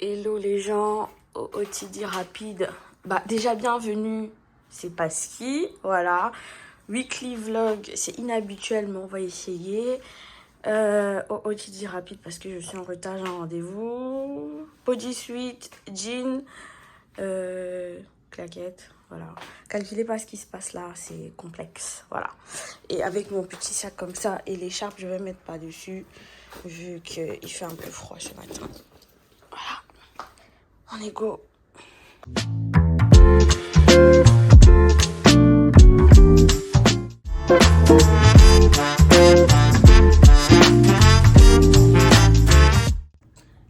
Hello les gens, au OTD rapide. Bah déjà bienvenue, c'est Pasky, voilà. Weekly vlog, c'est inhabituel mais on va essayer. Au OTD rapide parce que je suis en retard, j'ai un rendez-vous. Body suite, jean, claquette, voilà. Calculez pas ce qui se passe là, c'est complexe, voilà. Et avec mon petit sac comme ça et l'écharpe, je vais mettre pas dessus vu qu'il fait un peu froid ce matin. Voilà. On est go.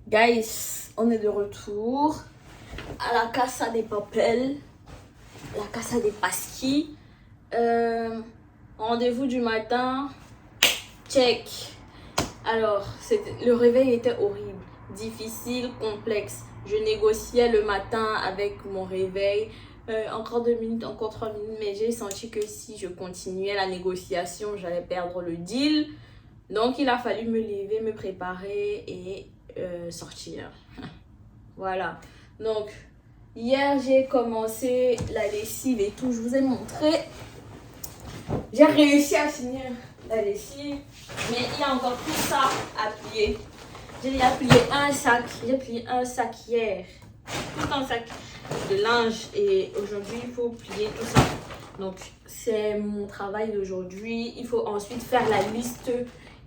Guys, on est de retour à la Casa des Papel, la Casa des Pasky. Rendez-vous du matin, check. Alors, le réveil était horrible, difficile, complexe. Je négociais le matin avec mon réveil. Encore 2 minutes, encore 3 minutes, mais j'ai senti que si je continuais la négociation, j'allais perdre le deal. Donc, il a fallu me lever, me préparer et sortir. Voilà. Donc, hier, j'ai commencé la lessive et tout. Je vous ai montré. J'ai réussi à finir la lessive, mais il y a encore tout ça à plier. J'ai déjà plié un sac. J'ai plié un sac hier. Tout un sac de linge. Et aujourd'hui, il faut plier tout ça. Donc, c'est mon travail d'aujourd'hui. Il faut ensuite faire la liste.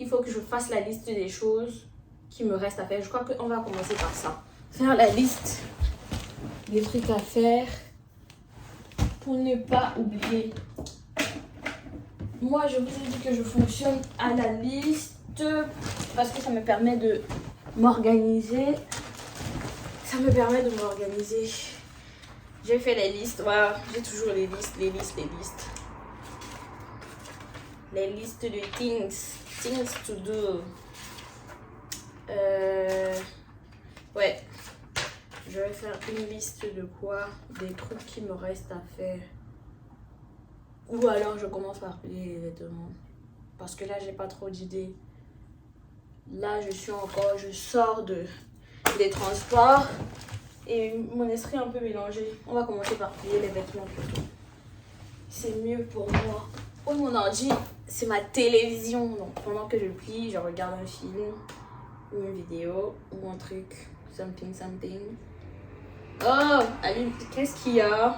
Il faut que je fasse la liste des choses qui me restent à faire. Je crois qu'on va commencer par ça. Faire la liste des trucs à faire pour ne pas oublier. Moi, je vous ai dit que je fonctionne à la liste parce que ça me permet de m'organiser. Ça me permet de m'organiser. J'ai fait les listes. Voilà, j'ai toujours les listes. Les listes de things to do. Ouais. Je vais faire une liste de quoi? Des trucs qui me restent à faire. Ou alors je commence par plier les vêtements. Parce que là, j'ai pas trop d'idées. Là, je sors des transports. Et mon esprit est un peu mélangé. On va commencer par plier les vêtements plutôt. C'est mieux pour moi. Oh, mon ordi, c'est ma télévision. Donc pendant que je plie, je regarde un film, ou une vidéo, ou un truc. Something. Oh, allez, qu'est-ce qu'il y a?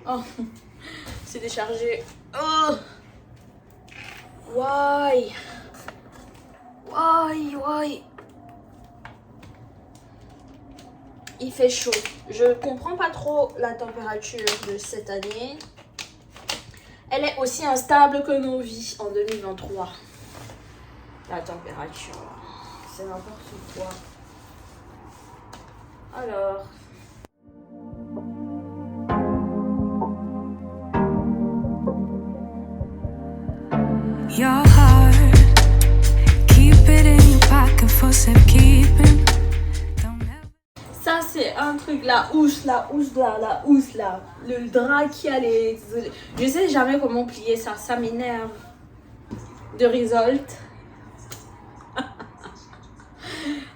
Oh, c'est déchargé. Oh, why? Il fait chaud. Je comprends pas trop la température de cette année. Elle est aussi instable que nos vies en 2023. La température, c'est n'importe quoi. Alors... Your heart, keep it in your pocket for safekeeping. Ça, c'est un truc, la housse là. Le drap qui a les... Je sais jamais comment plier ça, ça m'énerve. De Resolve.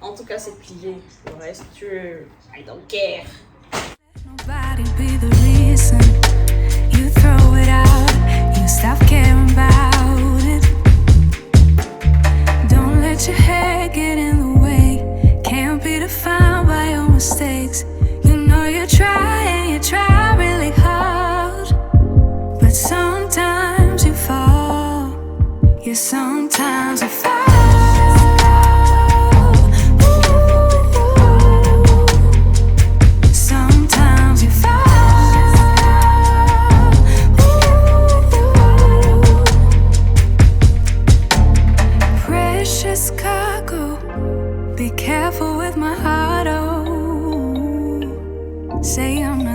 En tout cas, c'est plié. Le reste, I don't care. Nobody be the reason you throw it out, you stop caring about it. Don't let your head get in the way, can't be defined by your mistakes. You know you try really hard, but sometimes you fall, yeah, sometimes you fall.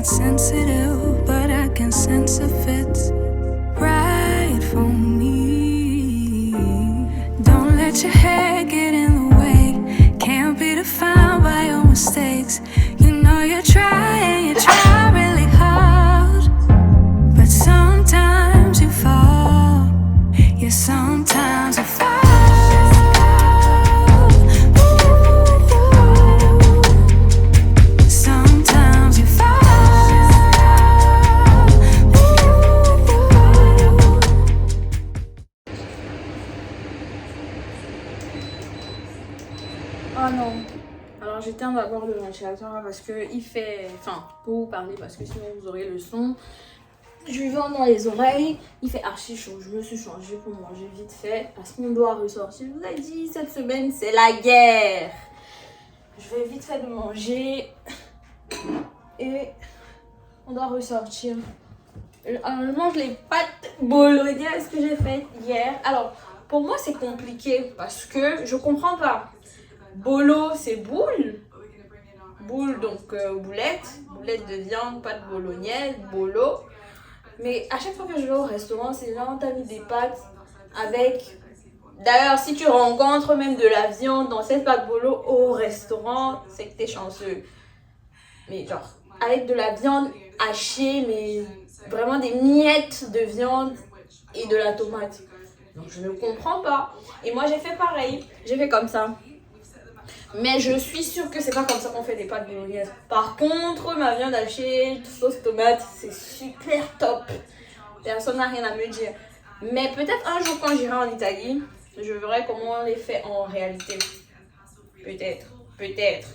Sensitive, but I can sense if it's right for me. Don't let your head get in the way, can't be defined by your mistakes. You know you try really hard, but sometimes you fall, yeah, sometimes you fall. Oh non. Alors j'éteins d'abord le ventilateur parce que il fait... Enfin, pour vous parler parce que sinon vous aurez le son. Je lui vends dans les oreilles. Il fait archi chaud. Je me suis changée pour manger vite fait parce qu'on doit ressortir. Je vous ai dit, cette semaine c'est la guerre. Je vais vite fait de manger. Et on doit ressortir. Je mange les pâtes bolognaises que j'ai faites hier. Alors, pour moi, c'est compliqué parce que je comprends pas. Bolo, c'est boule. Boule, donc boulette. Boulette de viande, pâte bolognaise, bolo. Mais à chaque fois que je vais au restaurant, c'est genre, t'as mis des pâtes avec... D'ailleurs, si tu rencontres même de la viande dans cette pâte bolo au restaurant, c'est que t'es chanceux. Mais genre, avec de la viande hachée, mais vraiment des miettes de viande et de la tomate. Donc je ne comprends pas. Et moi j'ai fait pareil, j'ai fait comme ça. Mais je suis sûre que c'est pas comme ça qu'on fait des pâtes bolognaises. Par contre, ma viande hachée, sauce tomate, c'est super top. Personne n'a rien à me dire. Mais peut-être un jour quand j'irai en Italie, je verrai comment on les fait en réalité. Peut-être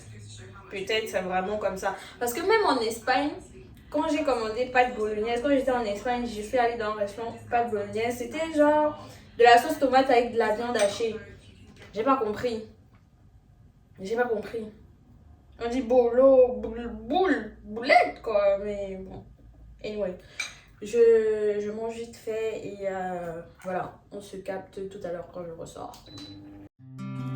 c'est vraiment comme ça. Parce que même en Espagne, quand j'ai commandé pâtes bolognaise, quand j'étais en Espagne, je suis allée dans un restaurant pâtes bolognaise, c'était genre de la sauce tomate avec de la viande hachée. J'ai pas compris. On dit bolo, boulette quoi, mais bon. Anyway, je mange vite fait et voilà, on se capte tout à l'heure quand je ressors.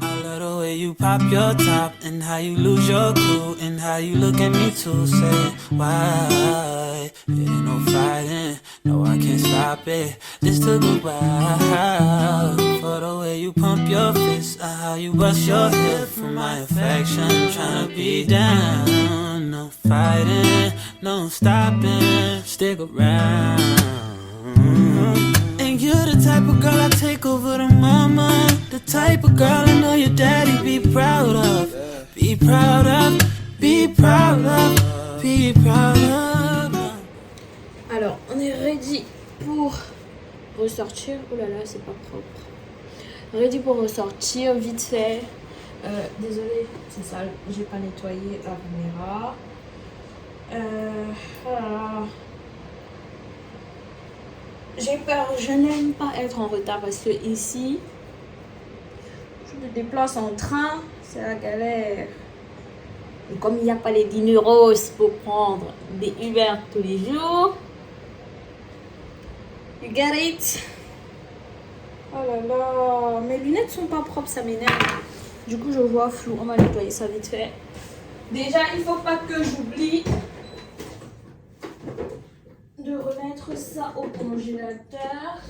I love the way you pop your top and how you lose your cool and how you look at me too. Say why? It ain't no fighting, no I can't stop it. This took a while. For the way you pump your fist, how you bust your hip for my affection. Tryna be down, no fighting, no stopping. Stick around. And you're the type of girl I take over to mama. The type of girl I know your daddy be proud of. Be proud of, be proud of, be proud of. Alors, on est ready pour ressortir. Oh là là, c'est pas propre. Ready pour ressortir, vite fait. Désolée, c'est sale. J'ai pas nettoyé la caméra. Voilà. J'ai peur, je n'aime pas être en retard parce que ici, je me déplace en train, c'est la galère. Et comme il n'y a pas les 10 euros pour prendre des Uber tous les jours, you get it? Oh là là, mes lunettes sont pas propres, ça m'énerve. Du coup, je vois flou, on va nettoyer ça vite fait. Déjà, il faut pas que j'oublie de remettre ça au congélateur.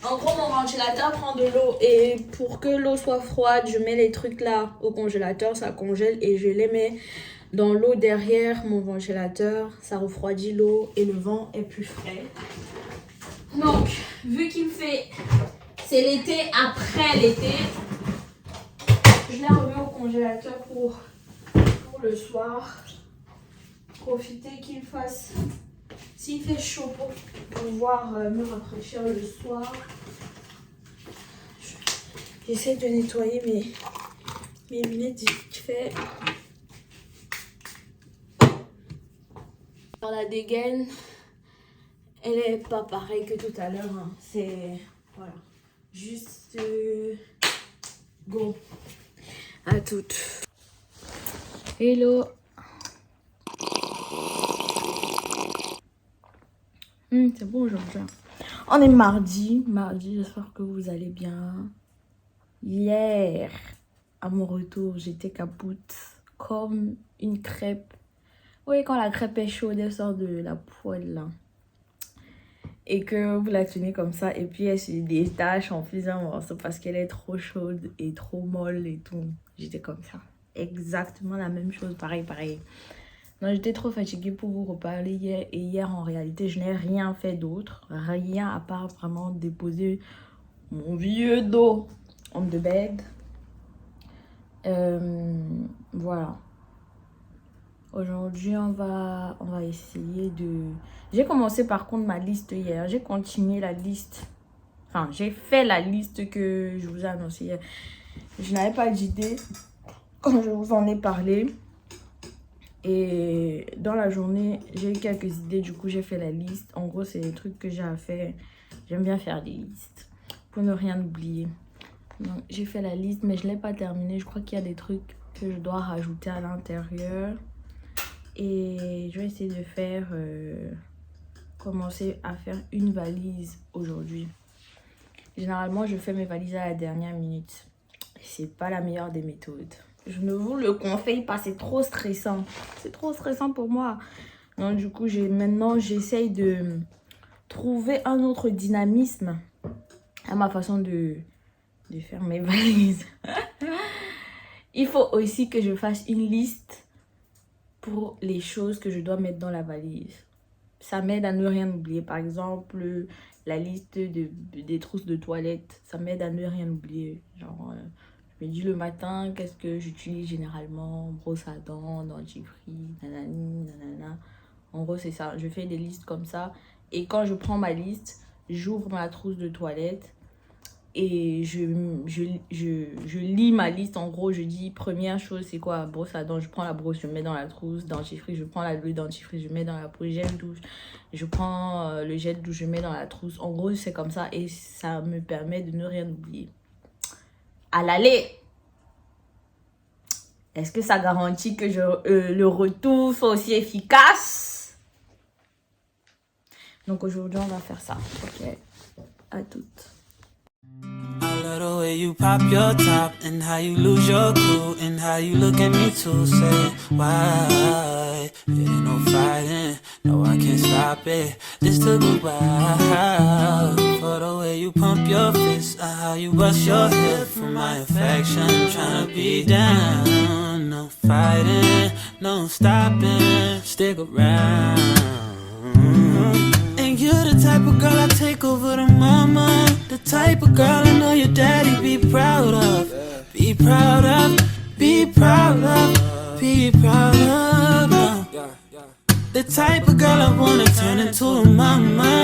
En gros, mon ventilateur prend de l'eau et pour que l'eau soit froide, je mets les trucs là au congélateur, ça congèle et je les mets dans l'eau derrière mon ventilateur. Ça refroidit l'eau et le vent est plus frais. Donc, vu qu'il fait, c'est l'été, après l'été, je les remets au congélateur pour le soir. Profiter qu'il fasse, s'il fait chaud pour pouvoir me rafraîchir le soir. J'essaie de nettoyer mes lunettes vite fait. Alors la dégaine, elle est pas pareille que tout à l'heure. Hein. C'est voilà, juste go. À toutes. Hello. C'est bon aujourd'hui. On est mardi, j'espère que vous allez bien. Hier, à mon retour, j'étais capoute comme une crêpe. Oui, quand la crêpe est chaude, elle sort de la poêle là. Et que vous la tenez comme ça et puis elle se détache en faisant morceau parce qu'elle est trop chaude et trop molle et tout. J'étais comme ça. Exactement la même chose, pareil. Non, j'étais trop fatiguée pour vous reparler hier. Et hier, en réalité, je n'ai rien fait d'autre. Rien à part vraiment déposer mon vieux dos on the bed. Voilà. Aujourd'hui, on va essayer de... J'ai commencé par contre ma liste hier. J'ai continué la liste. Enfin, j'ai fait la liste que je vous ai annoncée hier. Je n'avais pas d'idée quand je vous en ai parlé. Et dans la journée, j'ai eu quelques idées. Du coup, j'ai fait la liste. En gros, c'est des trucs que j'ai à faire. J'aime bien faire des listes pour ne rien oublier. Donc, j'ai fait la liste, mais je ne l'ai pas terminée. Je crois qu'il y a des trucs que je dois rajouter à l'intérieur. Et je vais essayer de faire... commencer à faire une valise aujourd'hui. Généralement, je fais mes valises à la dernière minute. C'est pas la meilleure des méthodes. Je ne vous le conseille pas, c'est trop stressant. C'est trop stressant pour moi. Donc du coup, maintenant, j'essaye de trouver un autre dynamisme à ma façon de faire mes valises. Il faut aussi que je fasse une liste pour les choses que je dois mettre dans la valise. Ça m'aide à ne rien oublier. Par exemple, la liste des trousses de toilette, ça m'aide à ne rien oublier. Genre, je me dis le matin, qu'est-ce que j'utilise généralement? Brosse à dents, dentifrice, nanani, nanana. En gros, c'est ça. Je fais des listes comme ça. Et quand je prends ma liste, j'ouvre ma trousse de toilette et je lis ma liste. En gros, je dis première chose, c'est quoi? Brosse à dents, je prends la brosse, je mets dans la trousse. Dentifrice, je prends le dentifrice, je mets dans la trousse. Gel douche, je prends le gel douche, je mets dans la trousse. En gros, c'est comme ça et ça me permet de ne rien oublier. À l'aller, est-ce que ça garantit que le retour soit aussi efficace? Donc aujourd'hui, on va faire ça. Ok, à toutes. I love the way you pop your top and how you lose your cool and how you look at me too. Say why? It ain't no fighting, no I can't stop it. This took a while. For the way you pump your fist, how you bust your hip for my affection. Tryna be down, no fighting, no stopping. Stick around. And you're the type of girl I take over the mama. The type of girl I know your daddy be proud of. Be proud of, be proud of, be proud of. The type of girl I wanna turn into a mama.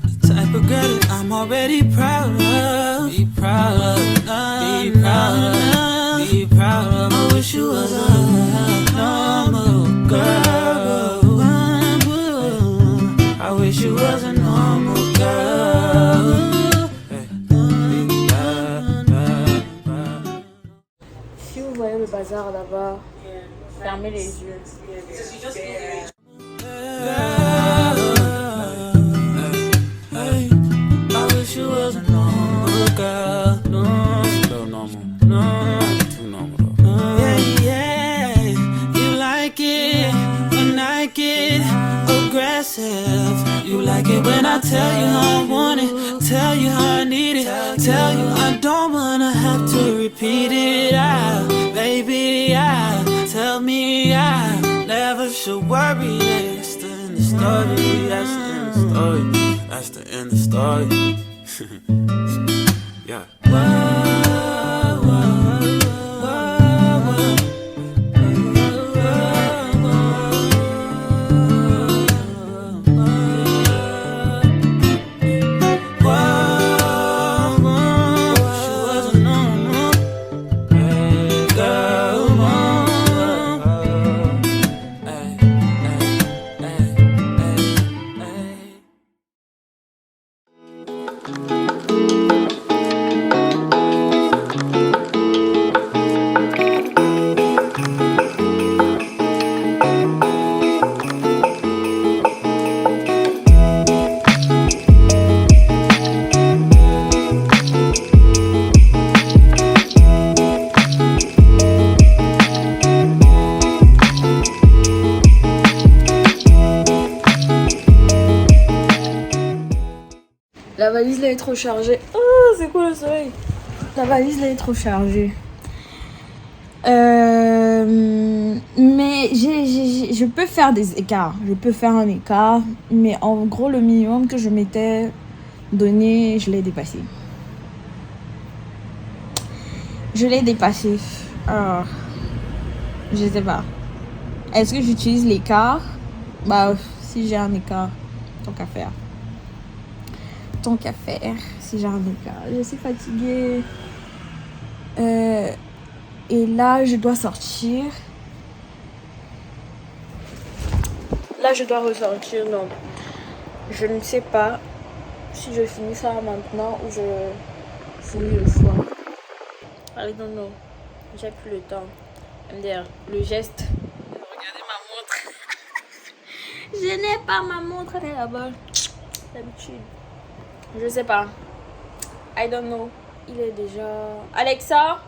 The type of girl that I'm already proud of. Be proud of, be proud of, be proud of. I wish you was a normal girl. I wish you was a normal girl. Si vous voyez le bazar là-bas, fermez les yeux. I wish you was a normal girl. No, still normal. No, too normal though. Yeah, yeah, you like it when I get aggressive. You like it when I tell you how I want it, tell you how I need it, tell you I don't wanna have to repeat it. Baby, tell me I never should worry. That's the end of the story. That's the end of the story. That's the end of the story. Yeah. Whoa, whoa, whoa, whoa. La valise là est trop chargée. Oh, c'est quoi le soleil? La valise là est trop chargée. Mais je peux faire des écarts. Je peux faire un écart. Mais en gros, le minimum que je m'étais donné, je l'ai dépassé. Je l'ai dépassé. Alors, je sais pas. Est-ce que j'utilise l'écart? Bah, si j'ai un écart, tant qu'à faire. tant qu'à faire, si j'ai un cas. Je suis fatiguée. Et là, je dois sortir. Là, je dois ressortir, donc je ne sais pas si je finis ça maintenant ou je finis le soir. I don't know. J'ai plus le temps. MDR, le geste. Regardez ma montre. Je n'ai pas ma montre, elle est là-bas. D'habitude. Je sais pas. I don't know. Il est déjà... Alexa,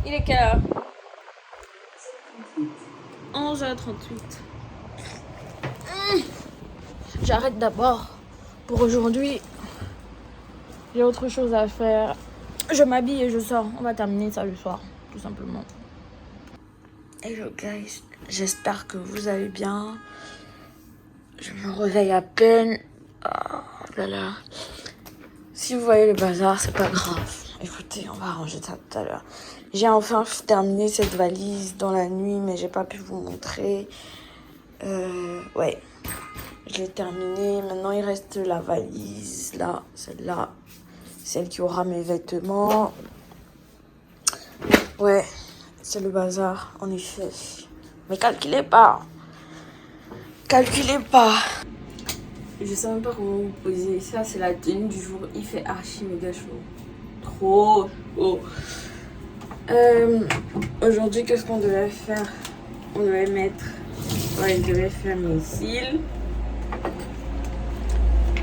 il est quelle heure? 11h38. J'arrête d'abord. Pour aujourd'hui, j'ai autre chose à faire. Je m'habille et je sors. On va terminer ça le soir, tout simplement. Hello guys, j'espère que vous allez bien. Je me réveille à peine. Oh là là. Si vous voyez le bazar, c'est pas grave. Écoutez, on va arranger ça tout à l'heure. J'ai enfin terminé cette valise dans la nuit, mais j'ai pas pu vous montrer. Ouais. Je l'ai terminé. Maintenant, il reste la valise, là, celle-là. Celle qui aura mes vêtements. Ouais, c'est le bazar, en effet. Mais calculez pas. Calculez pas. Je sais même pas comment vous poser. Ça, c'est la tenue du jour. Il fait archi méga chaud. Trop chaud. Aujourd'hui, qu'est-ce qu'on devait faire? On devait mettre... Ouais, je devais faire mes cils.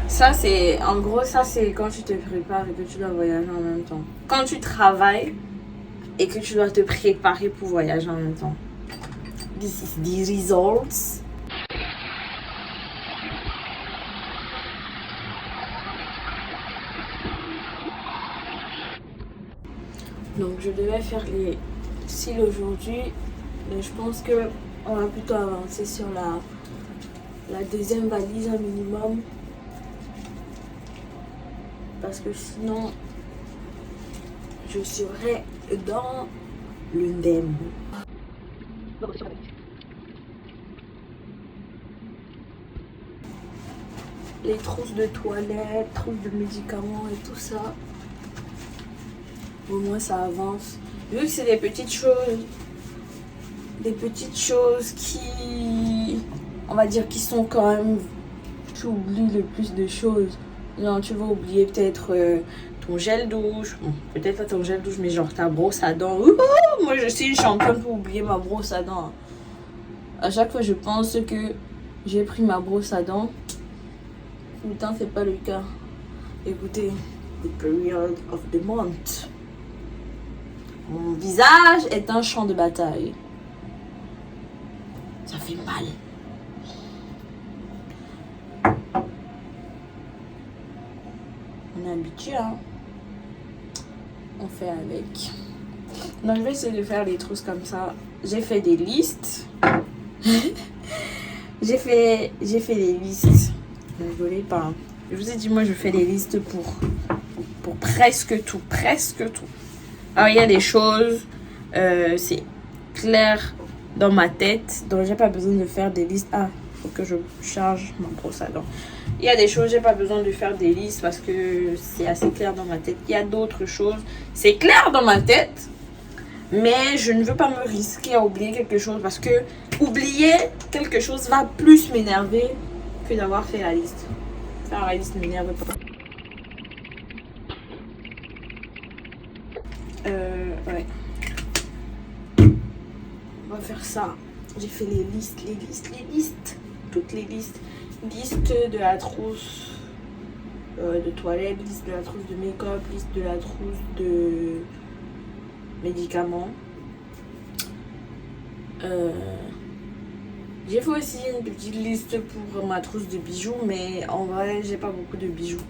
Ça, c'est... En gros, ça, c'est quand tu te prépares et que tu dois voyager en même temps. Quand tu travailles et que tu dois te préparer pour voyager en même temps. This is the results. Donc, je devais faire les cils aujourd'hui. Mais je pense que on va plutôt avancer sur la deuxième valise un minimum. Parce que sinon, je serai dans le ndem. Les trousses de toilette, trousses de médicaments et tout ça. Au moins ça avance. Vu que c'est des petites choses qui, on va dire, qui sont quand même, tu oublies le plus de choses. Non, tu vas oublier peut-être ton gel douche. Bon, peut-être pas ton gel douche, mais genre ta brosse à dents. Moi, je suis une championne pour oublier ma brosse à dents. À chaque fois, je pense que j'ai pris ma brosse à dents. Pourtant, c'est pas le cas. Écoutez, the period of the month. Mon visage est un champ de bataille. Ça fait mal. On est habitué, hein. On fait avec. Donc, je vais essayer de faire des trousses comme ça. J'ai fait des listes. j'ai fait des listes. Ne rigolez pas. Je vous ai dit, moi, je fais des listes pour presque tout. Presque tout. Alors, il y a des choses, c'est clair dans ma tête. Donc, j'ai pas besoin de faire des listes. Ah, il faut que je charge ma brosse à dents. Il y a des choses, j'ai pas besoin de faire des listes parce que c'est assez clair dans ma tête. Il y a d'autres choses, c'est clair dans ma tête, mais je ne veux pas me risquer à oublier quelque chose parce que oublier quelque chose va plus m'énerver que d'avoir fait la liste. Faire la liste ne m'énerve pas. Ouais. On va faire ça. J'ai fait les listes. Toutes les listes. Liste de la trousse de toilette, liste de la trousse de make-up, liste de la trousse de médicaments. J'ai fait aussi une petite liste pour ma trousse de bijoux, mais en vrai, j'ai pas beaucoup de bijoux.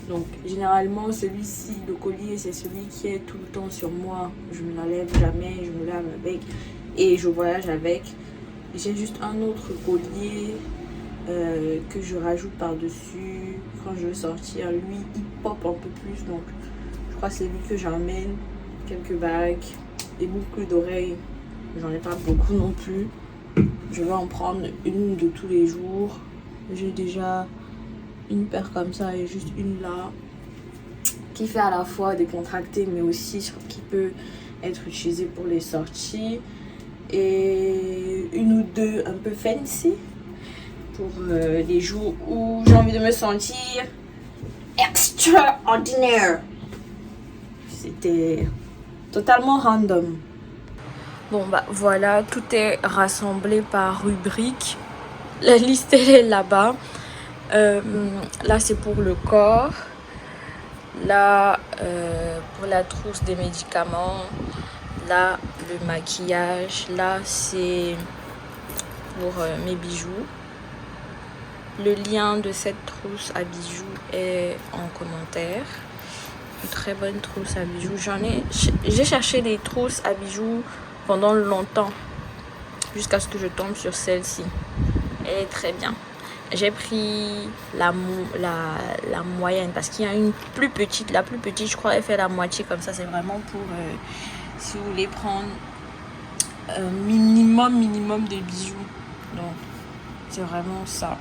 Donc, généralement, celui-ci, le collier, c'est celui qui est tout le temps sur moi. Je ne l'enlève jamais, je me lave avec et je voyage avec. J'ai juste un autre collier que je rajoute par-dessus quand je veux sortir. Lui, il pop un peu plus, donc je crois que c'est lui que j'emmène. Quelques bagues, des boucles d'oreilles. J'en ai pas beaucoup non plus. Je vais en prendre une de tous les jours. J'ai déjà une paire comme ça et juste une là. qui fait à la fois décontracté mais aussi qui peut être utilisé pour les sorties. Et une ou deux un peu fancy pour les jours où j'ai envie de me sentir extraordinaire. C'était totalement random. Bon bah voilà, tout est rassemblé par rubrique. La liste elle est là-bas. Là c'est pour le corps. Là pour la trousse des médicaments. Là le maquillage. Là c'est pour mes bijoux. Le lien de cette trousse à bijoux est en commentaire. Une très bonne trousse à bijoux. J'ai cherché des trousses à bijoux pendant longtemps jusqu'à ce que je tombe sur celle-ci. Elle est très bien. J'ai pris la moyenne parce qu'il y a une plus petite. La plus petite, je crois, elle fait la moitié comme ça. C'est vraiment pour si vous voulez prendre un minimum de bijoux. Donc, c'est vraiment ça.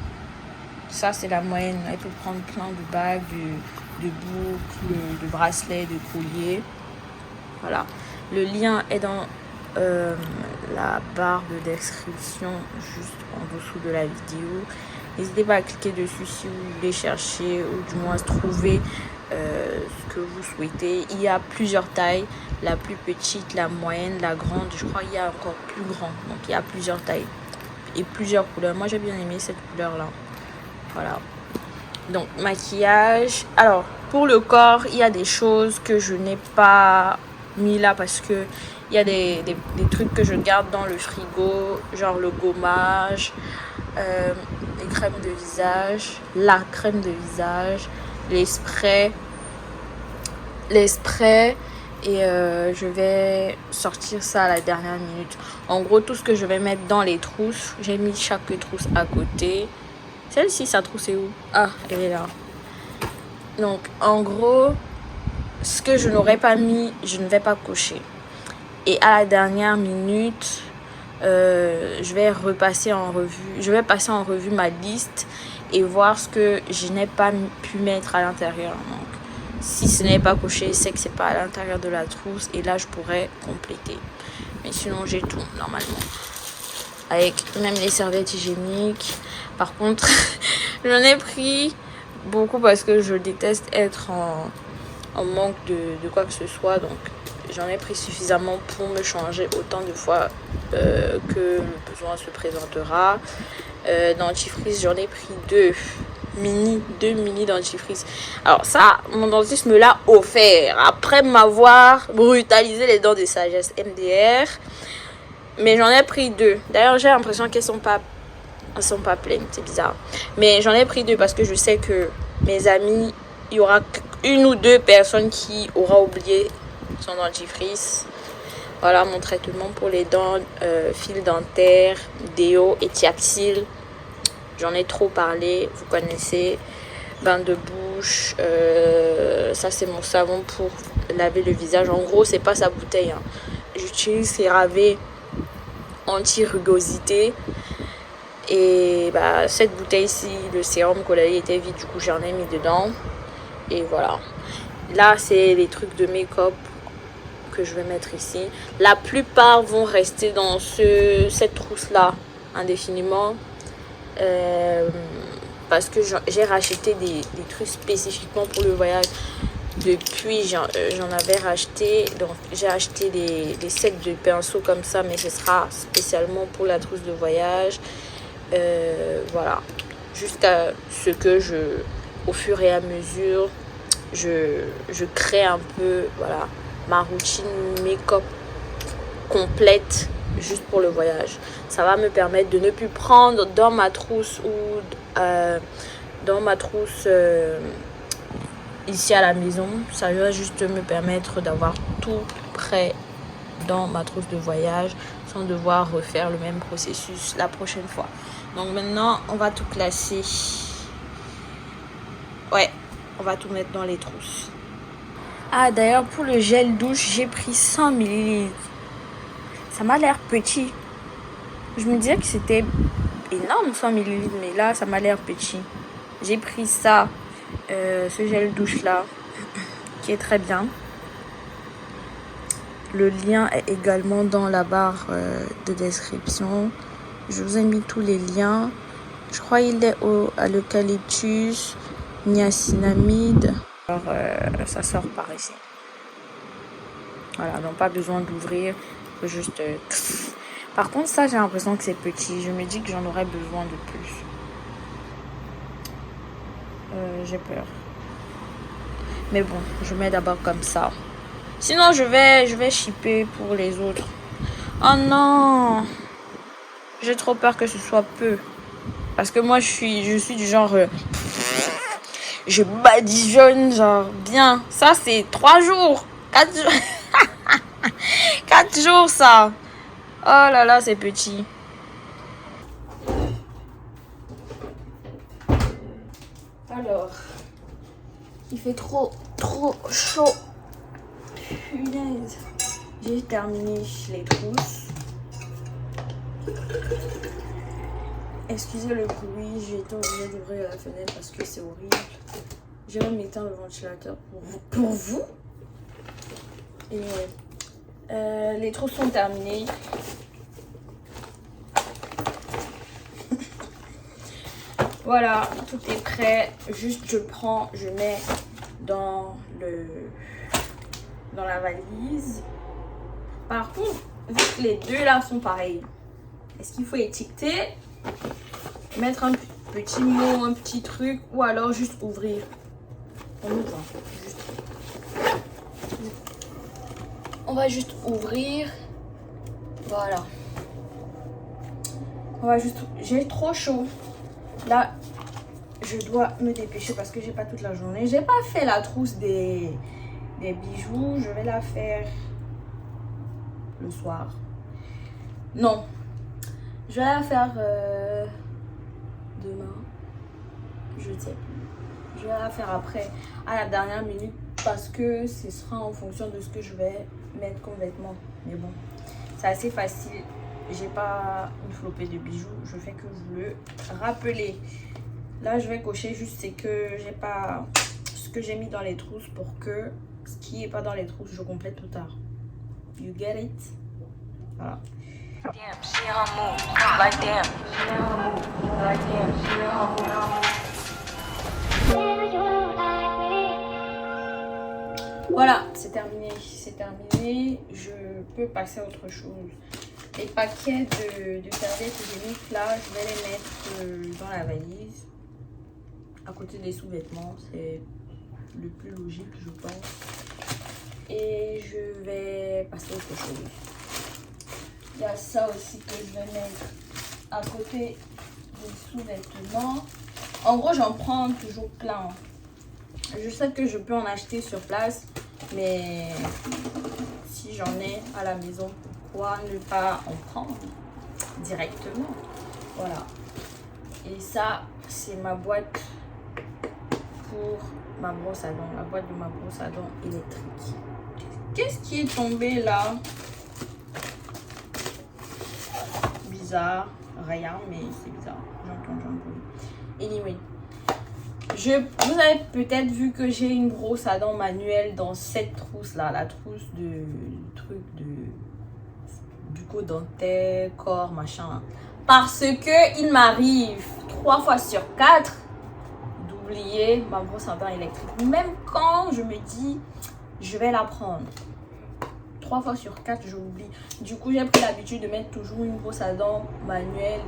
Ça, c'est la moyenne. Elle peut prendre plein de bagues, de boucles, de bracelets, de colliers. Voilà. Le lien est dans la barre de description juste en dessous de la vidéo. N'hésitez pas à cliquer dessus si vous voulez chercher ou du moins trouver ce que vous souhaitez. Il y a plusieurs tailles, la plus petite, la moyenne, la grande. Je crois qu'il y a encore plus grand. Donc il y a plusieurs tailles et plusieurs couleurs. Moi j'ai bien aimé cette couleur là. Voilà. Donc maquillage. Alors pour le corps, il y a des choses que je n'ai pas mis là parce que il y a des trucs que je garde dans le frigo, genre le gommage, les crèmes de visage, la crème de visage, les sprays et je vais sortir ça à la dernière minute. En gros, tout ce que je vais mettre dans les trousses, j'ai mis chaque trousse à côté. Celle-ci, sa trousse est où? Ah, elle est là. Donc en gros, ce que je n'aurais pas mis, je ne vais pas cocher. Et à la dernière minute, je vais passer en revue ma liste et voir ce que je n'ai pas pu mettre à l'intérieur. Donc, si ce n'est pas coché, c'est que c'est pas à l'intérieur de la trousse et là je pourrais compléter. Mais sinon j'ai tout normalement. Avec même les serviettes hygiéniques. Par contre, j'en ai pris beaucoup parce que je déteste être en manque de quoi que ce soit. Donc j'en ai pris suffisamment pour me changer autant de fois que le besoin se présentera. Dentifrice, j'en ai pris deux mini dentifrice. Alors ça, mon dentiste me l'a offert après m'avoir brutalisé les dents de sagesse MDR. Mais j'en ai pris deux. D'ailleurs, j'ai l'impression qu'elles sont pas pleines, c'est bizarre. Mais j'en ai pris deux parce que je sais que mes amis, il y aura une ou deux personnes qui aura oublié son dentifrice. Voilà mon traitement pour les dents, fil dentaire, déo et Thiaxil. J'en ai trop parlé, vous connaissez. Bain de bouche, ça c'est mon savon pour laver le visage. En gros, c'est pas sa bouteille, hein. J'utilise CeraVe anti-rugosité. Et bah, cette bouteille-ci, le sérum Caudalie était vide, du coup j'en ai mis dedans. Et voilà. Là, c'est les trucs de make-up que je vais mettre ici. La plupart vont rester dans cette trousse-là indéfiniment. Parce que j'ai racheté des trucs spécifiquement pour le voyage. Depuis, j'en avais racheté. Donc, j'ai acheté des sets de pinceaux comme ça, mais ce sera spécialement pour la trousse de voyage. Voilà. Jusqu'à ce que au fur et à mesure, je crée un peu, voilà, ma routine make-up complète juste pour le voyage. Ça va me permettre de ne plus prendre dans ma trousse ici à la maison. Ça va juste me permettre d'avoir tout prêt dans ma trousse de voyage sans devoir refaire le même processus la prochaine fois. Donc maintenant, on va tout classer. Ouais, on va tout mettre dans les trousses. Ah, d'ailleurs, pour le gel douche, j'ai pris 100 ml. Ça m'a l'air petit. Je me disais que c'était énorme, 100 ml, mais là, ça m'a l'air petit. J'ai pris ça, ce gel douche-là, qui est très bien. Le lien est également dans la barre de description. Je vous ai mis tous les liens. Je crois qu'il est à l'eucalyptus, niacinamide. Alors, ça sort par ici. Voilà, donc pas besoin d'ouvrir. Faut juste... Par contre, ça, j'ai l'impression que c'est petit. Je me dis que j'en aurais besoin de plus. J'ai peur. Mais bon, je mets d'abord comme ça. Sinon, je vais shipper pour les autres. Oh non! J'ai trop peur que ce soit peu. Parce que moi, je suis du genre... je badigeonne, genre, bien. Ça, c'est 3 jours. 4 jours. 4 jours, ça. Oh là là, c'est petit. Alors, il fait trop chaud. Punaise. J'ai terminé les trousses. Excusez le bruit, j'ai été obligée d'ouvrir la fenêtre parce que c'est horrible. J'ai même éteint le ventilateur pour vous. Et les trousses sont terminées. Voilà, tout est prêt. Juste je prends, je mets dans la valise. Par contre, vu que les deux là sont pareils, est-ce qu'il faut étiqueter, mettre un petit mot, un petit truc, ou alors juste ouvrir? On ouvre, juste. On va juste ouvrir. Voilà. On va juste. J'ai trop chaud. Là, je dois me dépêcher parce que j'ai pas toute la journée. J'ai pas fait la trousse des bijoux. Je vais la faire le soir. Non. Je vais la faire demain. Je ne sais plus. Je vais la faire après, à la dernière minute, parce que ce sera en fonction de ce que je vais mettre comme vêtements. Mais bon, c'est assez facile. J'ai pas une flopée de bijoux. Je fais que vous le rappeler. Là, je vais cocher juste c'est que j'ai pas ce que j'ai mis dans les trousses pour que ce qui est pas dans les trousses, je complète plus tard. You get it? Voilà. Damn, she on move like damn. She on move like damn. She on move. Voilà, c'est terminé. C'est terminé. Je peux passer à autre chose. Les paquets de serviettes hygiéniques là, je vais les mettre dans la valise. À côté des sous-vêtements, c'est le plus logique, je pense. Et je vais passer à autre chose. Il y a ça aussi que je vais mettre à côté des sous-vêtements. En gros, j'en prends toujours plein. Je sais que je peux en acheter sur place, mais si j'en ai à la maison, pourquoi ne pas en prendre directement? Voilà. Et ça, c'est ma boîte pour ma brosse à dents, la boîte de ma brosse à dents électrique. Qu'est-ce qui est tombé là? Bizarre, rien, mais c'est bizarre. J'entends un bruit. Anyway, vous avez peut-être vu que j'ai une brosse à dents manuelle dans cette trousse là, la trousse de truc du co-dentaire, corps, machin. Parce que il m'arrive 3 fois sur 4 d'oublier ma brosse à dents électrique. Même quand je me dis je vais la prendre, 3 fois sur 4 je l'oublie. Du coup, j'ai pris l'habitude de mettre toujours une brosse à dents manuelle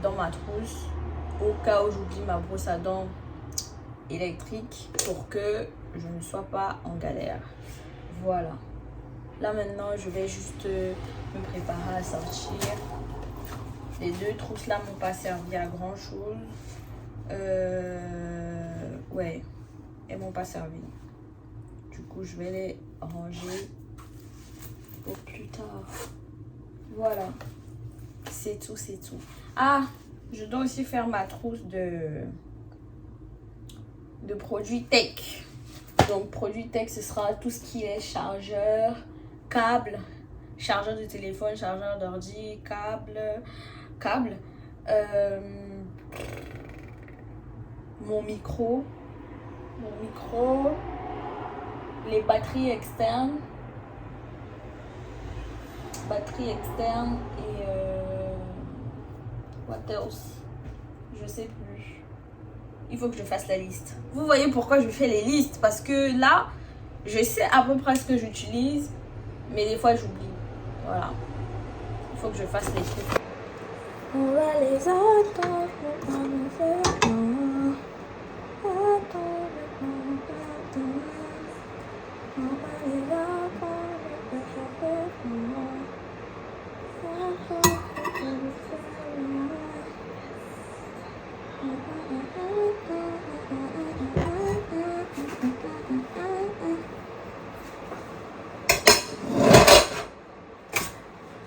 dans ma trousse, au cas où j'oublie ma brosse à dents électrique, pour que je ne sois pas en galère. Voilà. Là maintenant, je vais juste me préparer à sortir. Les 2 trousses là m'ont pas servi à grand chose. Ouais, elles m'ont pas servi. Du coup, je vais les ranger au plus tard. Voilà. C'est tout, c'est tout. Ah, je dois aussi faire ma trousse de produits tech. Donc, produits tech, ce sera tout ce qui est chargeur, câble, chargeur de téléphone, chargeur d'ordi, câble, mon micro, les batteries externes. Batterie externe et what else? Je sais plus. Il faut que je fasse la liste. Vous voyez pourquoi je fais les listes? Parce que là, je sais à peu près ce que j'utilise, mais des fois j'oublie. Voilà. Il faut que je fasse les trucs. On va les attendre.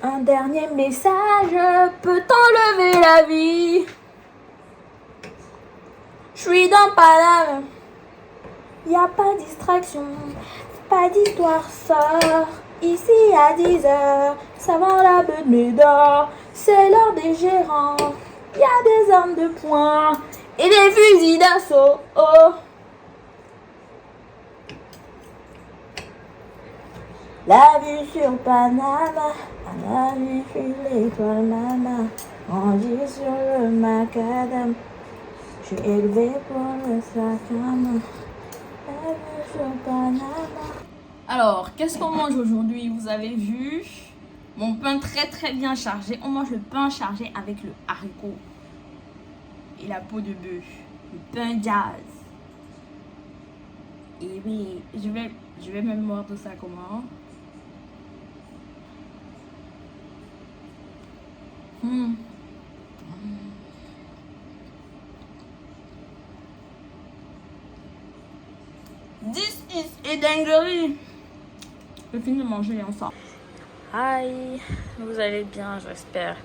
Un dernier message peut enlever la vie. Je suis dans Paname. Y a pas de distraction, pas d'histoire, sort. Ici à 10h, ça vend la beuh de Médor. C'est l'heure des gérants. Y a des armes de poing et des fusils d'assaut. Oh. La vue sur Panama, la vue sur l'étoile Mama, on vit sur le macadam. Je suis élevé pour le sacrament. La vue sur Panama. Alors, qu'est-ce qu'on mange aujourd'hui? Vous avez vu mon pain très bien chargé. On mange le pain chargé avec le haricot et la peau de bœuf. Le pain jazz. Et oui, je vais même mordre ça comment? This is a dinguerie. Je finis de manger ensemble. Hi, vous allez bien, j'espère.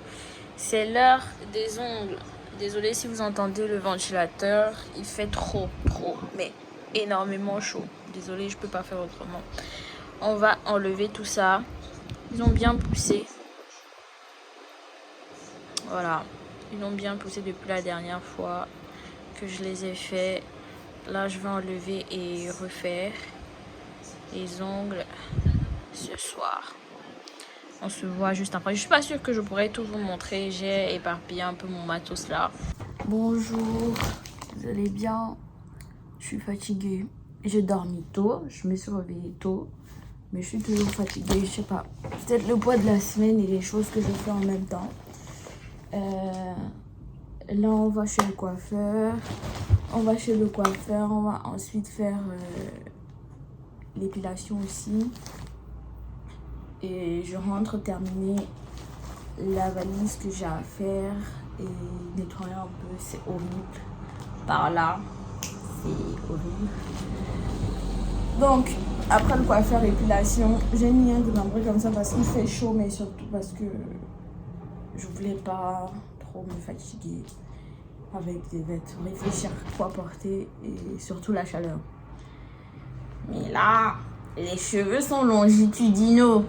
C'est l'heure des ongles. Désolée si vous entendez le ventilateur, il fait trop, mais énormément chaud. Désolée, je peux pas faire autrement. On va enlever tout ça. Ils ont bien poussé. Voilà, ils ont bien poussé depuis la dernière fois que je les ai fait. Là, je vais enlever et refaire les ongles ce soir. On se voit juste après. Je suis pas sûre que je pourrais tout vous montrer. J'ai éparpillé un peu mon matos là. Bonjour, vous allez bien? Je suis fatiguée. J'ai dormi tôt, je me suis réveillée tôt. Mais je suis toujours fatiguée, je sais pas. Peut-être le poids de la semaine et les choses que je fais en même temps. Là, on va chez le coiffeur. On va ensuite faire l'épilation aussi. Et je rentre terminer la valise que j'ai à faire et nettoyer un peu. C'est horrible. Par là, c'est horrible. Donc, après le coiffeur, l'épilation, j'ai mis un peu comme ça parce qu'il fait chaud, mais surtout parce que je voulais pas trop me fatiguer avec des vêtements, réfléchir à quoi porter et surtout la chaleur. Mais là, les cheveux sont longitudinaux.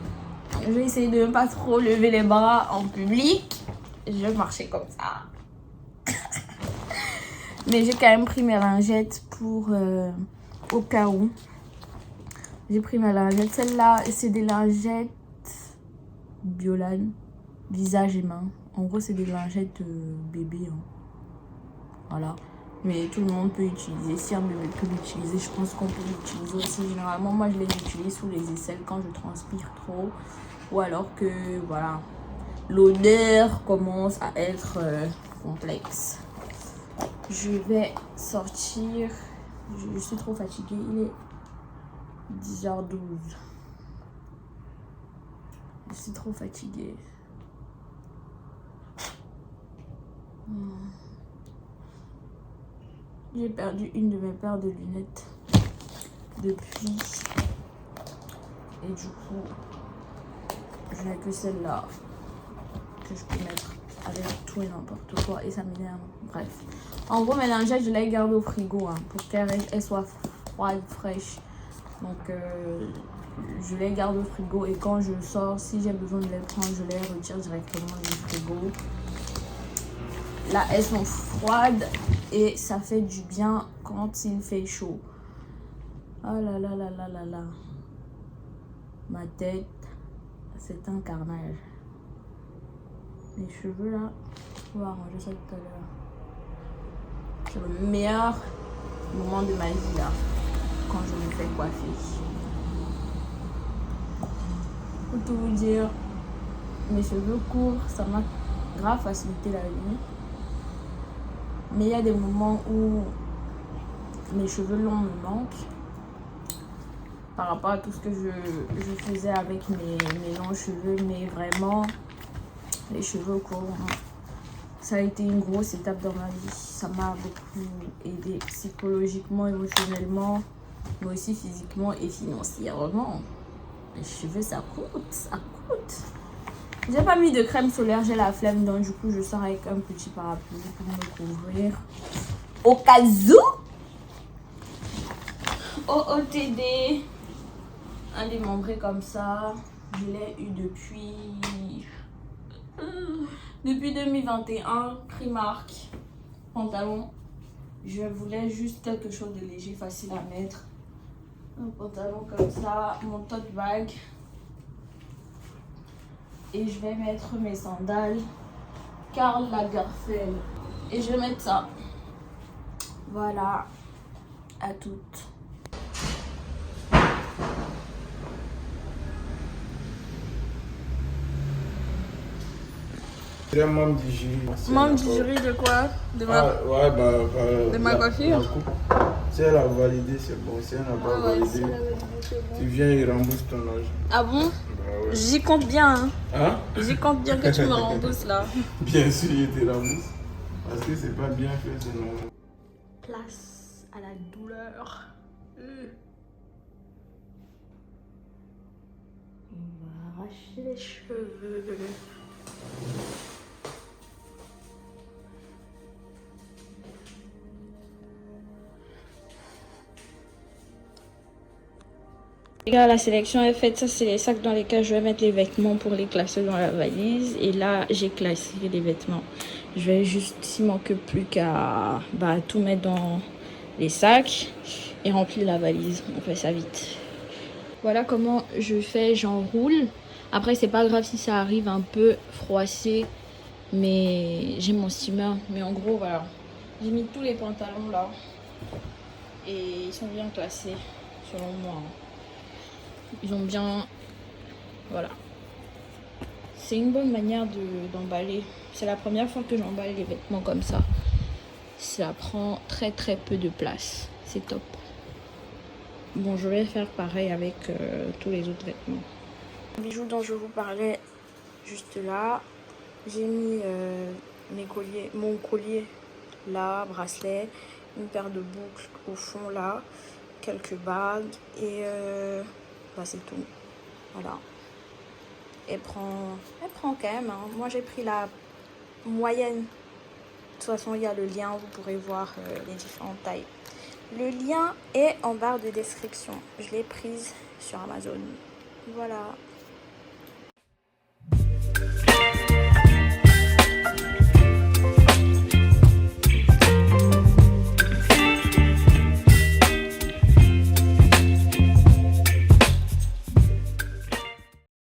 Je vais essayer de ne pas trop lever les bras en public. Je vais marcher comme ça. Mais j'ai quand même pris mes lingettes pour au cas où. J'ai pris ma lingette. Celle-là, c'est des lingettes Biolan, visage et main. En gros, c'est des lingettes bébé. Hein. Voilà. Mais tout le monde peut utiliser. Si un bébé peut l'utiliser, je pense qu'on peut l'utiliser aussi. Généralement, moi, je les utilise sous les aisselles quand je transpire trop. Ou alors que, voilà, l'odeur commence à être complexe. Je vais sortir. Je suis trop fatiguée. Il est 10h12. Je suis trop fatiguée. J'ai perdu une de mes paires de lunettes depuis. Et du coup, je n'ai que celle-là que je peux mettre avec tout et n'importe quoi. Et ça m'énerve. Bref. En gros, mes lingettes, je les garde au frigo hein, pour qu'elles soient froides, fraîches. Donc, je les garde au frigo. Et quand je sors, si j'ai besoin de les prendre, je les retire directement du frigo. Là, elles sont froides et ça fait du bien quand il fait chaud. Oh là là là là là là. Ma tête, c'est un carnage. Les cheveux là, on va arranger ça tout à l'heure. C'est le meilleur moment de ma vie là, quand je me fais coiffer. Pour tout vous dire, mes cheveux courts, ça m'a grave facilité la vie. Mais il y a des moments où mes cheveux longs me manquent par rapport à tout ce que je faisais avec mes longs cheveux. Mais vraiment, les cheveux courts, ça a été une grosse étape dans ma vie. Ça m'a beaucoup aidé psychologiquement, émotionnellement, mais aussi physiquement et financièrement. Les cheveux, ça coûte, ça coûte. J'ai pas mis de crème solaire, j'ai la flemme, donc du coup je sors avec un petit parapluie pour me couvrir au cas où. OOTD, un démembré comme ça, je l'ai eu depuis 2021. Primark, pantalon. Je voulais juste quelque chose de léger, facile à mettre. Un pantalon comme ça, mon tote bag. Et je vais mettre mes sandales Karl Lagerfeld. Et je vais mettre ça. Voilà. À toutes. C'est un membre du jury. Membre du jury de quoi? De ma, ouais, de ma coiffure? Si elle a validé, c'est bon. Si elle n'a pas validé, tu viens et rembourses ton argent. Ah bon? Ouais. J'y compte bien. Hein? Hein? J'y compte bien que tu me rembourses là. Bien sûr, je te rembourse. Parce que c'est pas bien fait, c'est normal. Place à la douleur. On va arracher les cheveux. Les gars, la sélection est faite. Ça, c'est les sacs dans lesquels je vais mettre les vêtements pour les classer dans la valise. Et là, j'ai classé les vêtements. Je vais juste, il manque plus qu'à tout mettre dans les sacs et remplir la valise. On fait ça vite. Voilà comment je fais. J'enroule. Après, c'est pas grave si ça arrive un peu froissé. Mais j'ai mon steamer. Mais en gros, voilà. J'ai mis tous les pantalons là. Et ils sont bien classés, selon moi. Ils ont bien... Voilà. C'est une bonne manière d'emballer. C'est la première fois que j'emballe les vêtements comme ça. Ça prend très très peu de place. C'est top. Bon, je vais faire pareil avec tous les autres vêtements. Le bijou dont je vous parlais juste là. J'ai mis mon collier là, bracelet, une paire de boucles au fond là, quelques bagues et... c'est tout. Voilà. Elle prend quand même. Hein. Moi, j'ai pris la moyenne. De toute façon, il y a le lien. Vous pourrez voir les différentes tailles. Le lien est en barre de description. Je l'ai prise sur Amazon. Voilà.